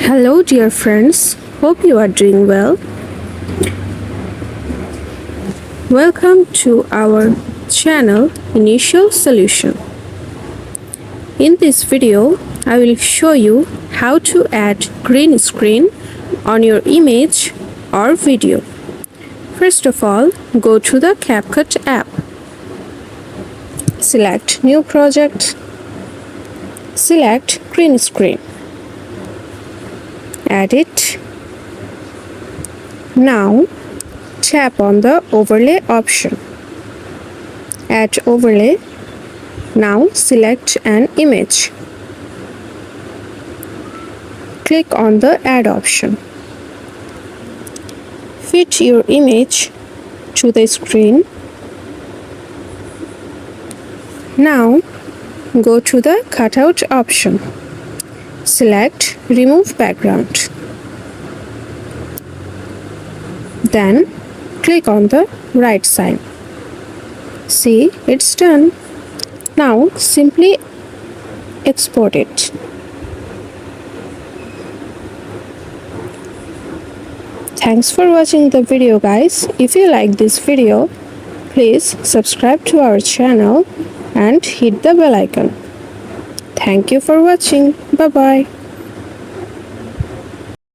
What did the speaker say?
Hello, dear friends. Hope you are doing well. Welcome to our channel Initial Solution. In this video, I will show you how to add green screen on your image or video. First of all, go to the CapCut app. Select New Project. Select green screen. Add it. Now tap on the overlay option. Add overlay. Now select an image. Click on the add option. Fit your image to the screen. Now go to the cutout option. Select remove background. Then click on the right sign. See, it's done. Now simply export it. Thanks for watching the video, guys. If you like this video, please subscribe to our channel and hit the bell icon. Thank you for watching. Bye bye.